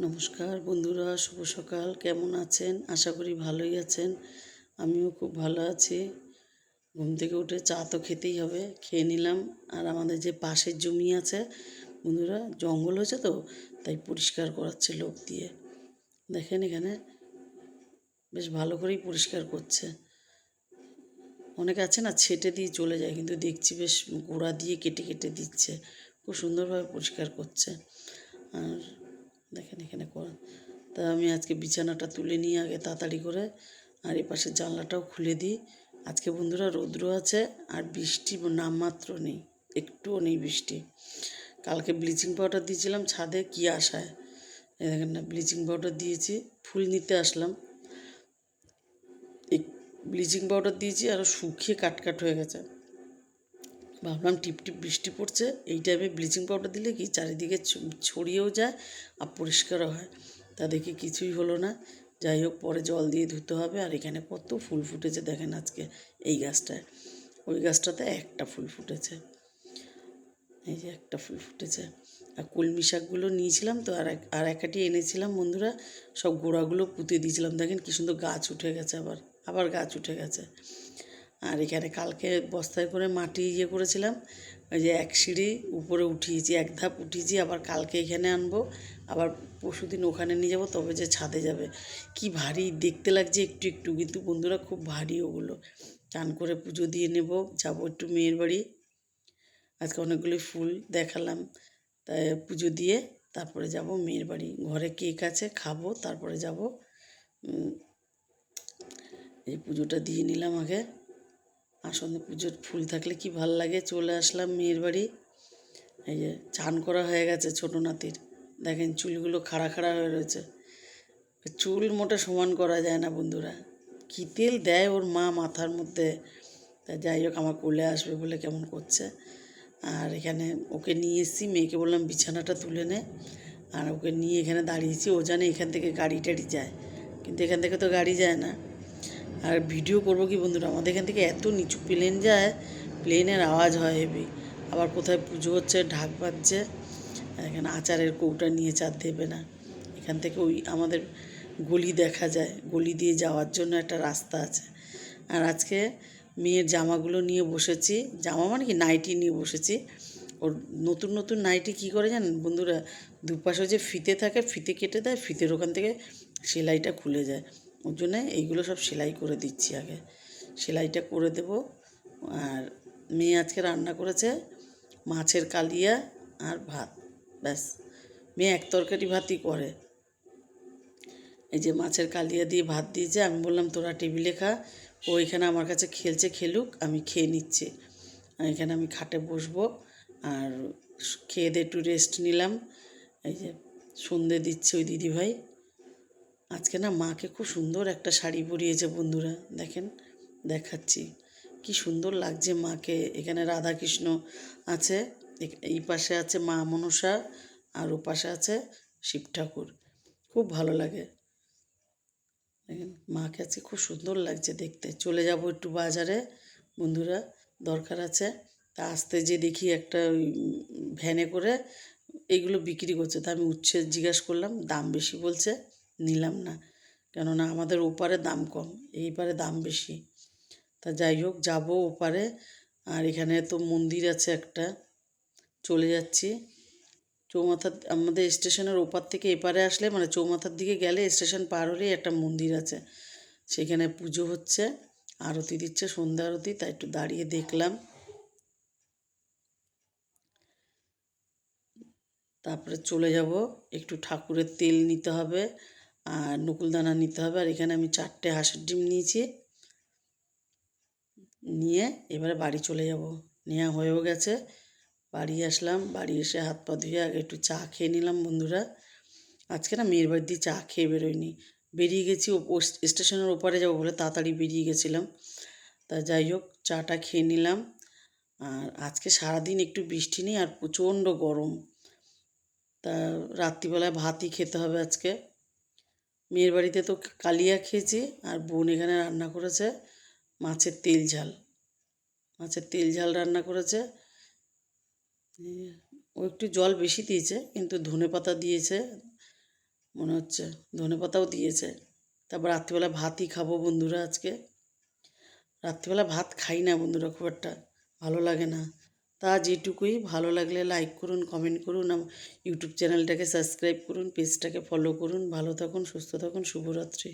নমস্কার বন্ধুরা, শুভ সকাল। কেমন আছেন? আশা করি ভালোই আছেন। আমিও খুব ভালো আছি। ঘুম থেকে উঠে চা তো খেতেই হবে, খেয়ে নিলাম। আর আমাদের যে পাশের জমি আছে বন্ধুরা, জঙ্গল হয়েছে তো, তাই পরিষ্কার করাচ্ছে লোক দিয়ে। দেখেন এখানে বেশ ভালো করেই পরিষ্কার করছে। অনেকে আছে না ছেটে দিয়ে চলে যায়, কিন্তু দেখছি বেশ গোড়া দিয়ে কেটে কেটে দিচ্ছে। খুব সুন্দরভাবে পরিষ্কার করছে। আর দেখেন এখানে তা আমি আজকে বিছানাটা তুলে নিয়ে আগে তাড়াতাড়ি করে, আর এপাশের জানলাটাও খুলে দিই। আজকে বন্ধুরা রৌদ্র আছে, আর বৃষ্টি নামমাত্র নেই, একটুও নেই বৃষ্টি। কালকে ব্লিচিং পাউডার দিয়েছিলাম ছাদে, কি আশায়। দেখেন না, ব্লিচিং পাউডার দিয়েছি, ফুল নিতে আসলাম, এই ব্লিচিং পাউডার দিয়েছি আরও শুকিয়ে কাটকাট হয়ে গেছে। ভাবলাম টিপ টিপ বৃষ্টি পড়ছে, এই টাইমে ব্লিচিং পাউডার দিলে কি চারিদিকে ছড়িয়েও যায় আর পরিষ্কারও হয়। তা দেখি কিছুই হলো না। যাই হোক, পরে জল দিয়ে ধুতে হবে। আর এখানে কত ফুল ফুটেছে দেখেন আজকে এই গাছটায়। ওই গাছটাতে একটা ফুল ফুটেছে, এই যে একটা ফুল ফুটেছে। আর কলমি শাকগুলো নিয়েছিলাম তো, আর একাটি এনেছিলাম বন্ধুরা, সব গোড়াগুলো পুঁতে দিয়েছিলাম। দেখেন কী সুন্দর গাছ উঠে গেছে, আবার গাছ উঠে গেছে। আর এখানে কালকে বস্তায় করে মাটি করেছিলাম, ওই যে এক সিঁড়ি উপরে উঠিয়েছি, এক ধাপ উঠিয়েছি। আবার কালকে এখানে আনবো, আবার পরশুদিন ওখানে নিয়ে যাব, তবে যে ছাদে যাবে। কি ভারী দেখতে লাগছে একটু একটু, কিন্তু বন্ধুরা খুব ভারী ওগুলো। চান করে পুজো দিয়ে নেব, যাবো একটু মেয়ের বাড়ি। আজকে অনেকগুলি ফুল দেখালাম, তাই পুজো দিয়ে তারপরে যাব মেয়ের বাড়ি। ঘরে কেক আছে, খাবো, তারপরে যাব। এই পুজোটা দিয়ে নিলাম আগে। আসলে পুজোর ফুল থাকলে কি ভাল লাগে। চলে আসলাম মেয়ের বাড়ি। এই যে চান করা হয়ে গেছে ছোটো নাতির, দেখেন চুলগুলো খাড়া খাড়া হয়ে রয়েছে। চুল মোটে সমান করা যায় না বন্ধুরা, কী তেল দেয় ওর মা মাথার মধ্যে। তা যাই হোক, আমার কোলে আসবে বলে কেমন করছে। আর এখানে ওকে নিয়ে এসেছি, মেয়েকে বললাম বিছানাটা তুলে নে, আর ওকে নিয়ে এখানে দাঁড়িয়েছি। ও জানে এখান থেকে গাড়ি টাড়ি যায়, কিন্তু এখান থেকে তো গাড়ি যায় না। আর ভিডিও করব কি বন্ধুরা, আমাদের এখান থেকে এত নিচু প্লেন যায়, প্লেনের আওয়াজ হয় হেভি। আবার কোথায় পুজো হচ্ছে, ঢাক বাজছে। এখানে আচারের কৌটা নিয়ে চার দেবে না। এখান থেকে ওই আমাদের গলি দেখা যায়, গলি দিয়ে যাওয়ার জন্য একটা রাস্তা আছে। আর আজকে মেয়ের জামাগুলো নিয়ে বসেছি, জামা মানে কি নাইটি নিয়ে বসেছি। ওর নতুন নতুন নাইটি কী করে জানেন বন্ধুরা, দুপাশে যে ফিতে থাকে, ফিতে কেটে দেয়, ফিতের ওখান থেকে সেলাইটা খুলে যায়। ওর জন্যে এইগুলো সব সেলাই করে দিচ্ছি আগে, সেলাইটা করে দেব। আর মেয়ে আজকে রান্না করেছে মাছের কালিয়া আর ভাত, ব্যাস। মেয়ে এক তরকারি ভাতই করে। এই যে মাছের কালিয়া দিয়ে ভাত দিয়েছে, আমি বললাম তোরা টেবিলে খা। ও এখানে আমার কাছে খেলছে, খেলুক, আমি খেয়ে নিচ্ছি। এখানে আমি খাটে বসবো, আর খেয়ে দিয়ে একটু রেস্ট নিলাম। এই যে সন্ধে দিচ্ছে ওই দিদিভাই। আজকে না মাকে খুব সুন্দর একটা শাড়ি পরিয়েছে বন্ধুরা, দেখেন দেখাচ্ছি, কি সুন্দর লাগছে মাকে। এখানে রাধাকৃষ্ণ আছে, এই পাশে আছে মা মনসা, আর ও পাশে আছে শিব ঠাকুর। খুব ভালো লাগে, দেখেন মাকে আজকে খুব সুন্দর লাগছে দেখতে। চলে যাব একটু বাজারে বন্ধুরা, দরকার আছে। তা আসতে যে দেখি একটা ওই ভ্যানে করে এইগুলো বিক্রি করছে। তা আমি উচ্ছে জিজ্ঞাসা করলাম, দাম বেশি বলছে, নিলাম না, কেননা আমাদের ওপারে দাম কম, এই পারে দাম বেশি। তা যাই হোক, যাবো ওপারে। আর এখানে তো মন্দির আছে একটা, চলে যাচ্ছি। চৌমাথা আমাদের স্টেশনের ওপার থেকে এপারে আসলে, মানে চৌমাথার দিকে গেলে স্টেশন পার হলেই একটা মন্দির আছে, সেখানে পুজো হচ্ছে, আরতি দিচ্ছে, সন্ধ্যা আরতি। তাই একটু দাঁড়িয়ে দেখলাম। তারপরে চলে যাব, একটু ঠাকুরের তেল নিতে হবে, আর নকুলদানা নিতে হবে। আর এখানে আমি 4টে হাঁসের ডিম নিয়েছি, নিয়ে এবারে বাড়ি চলে যাব। নেওয়া হয়েও গেছে। বাড়ি আসলাম, বাড়ি এসে হাত পা ধুয়ে আগে একটু চা খেয়ে নিলাম বন্ধুরা। আজকে না মেয়ের বাড়ি দিয়ে চা খেয়ে বেরোয়নি, বেরিয়ে গেছি ও স্টেশনের ওপারে যাবো বলে তাড়াতাড়ি বেরিয়ে গেছিলাম। তা যাই হোক, চাটা খেয়ে নিলাম। আর আজকে সারাদিন একটু বৃষ্টি নেই, আর প্রচণ্ড গরম। তা রাত্রিবেলায় ভাতই খেতে হবে আজকে। মেয়ের বাড়িতে তো কালিয়া খেয়েছি, আর বোন এখানে রান্না করেছে মাছের তেল ঝাল, মাছের তেল ঝাল রান্না করেছে। ও একটু জল বেশি দিয়েছে, কিন্তু ধনেপাতা দিয়েছে, মনে হচ্ছে। ধনেপাতাও দিয়েছে। তারপর রাত্রিবেলা ভাতই খাবো বন্ধুরা আজকে। রাত্রিবেলা ভাত খাই না বন্ধুরা, খুব একটা ভালো লাগে না। তা যেটুকুই, ভালো লাগলে লাইক করুন, কমেন্ট করুন, ইউটিউব চ্যানেলটাকে সাবস্ক্রাইব করুন, পেজটাকে ফলো করুন। ভালো থাকুন, সুস্থ থাকুন, শুভরাত্রি।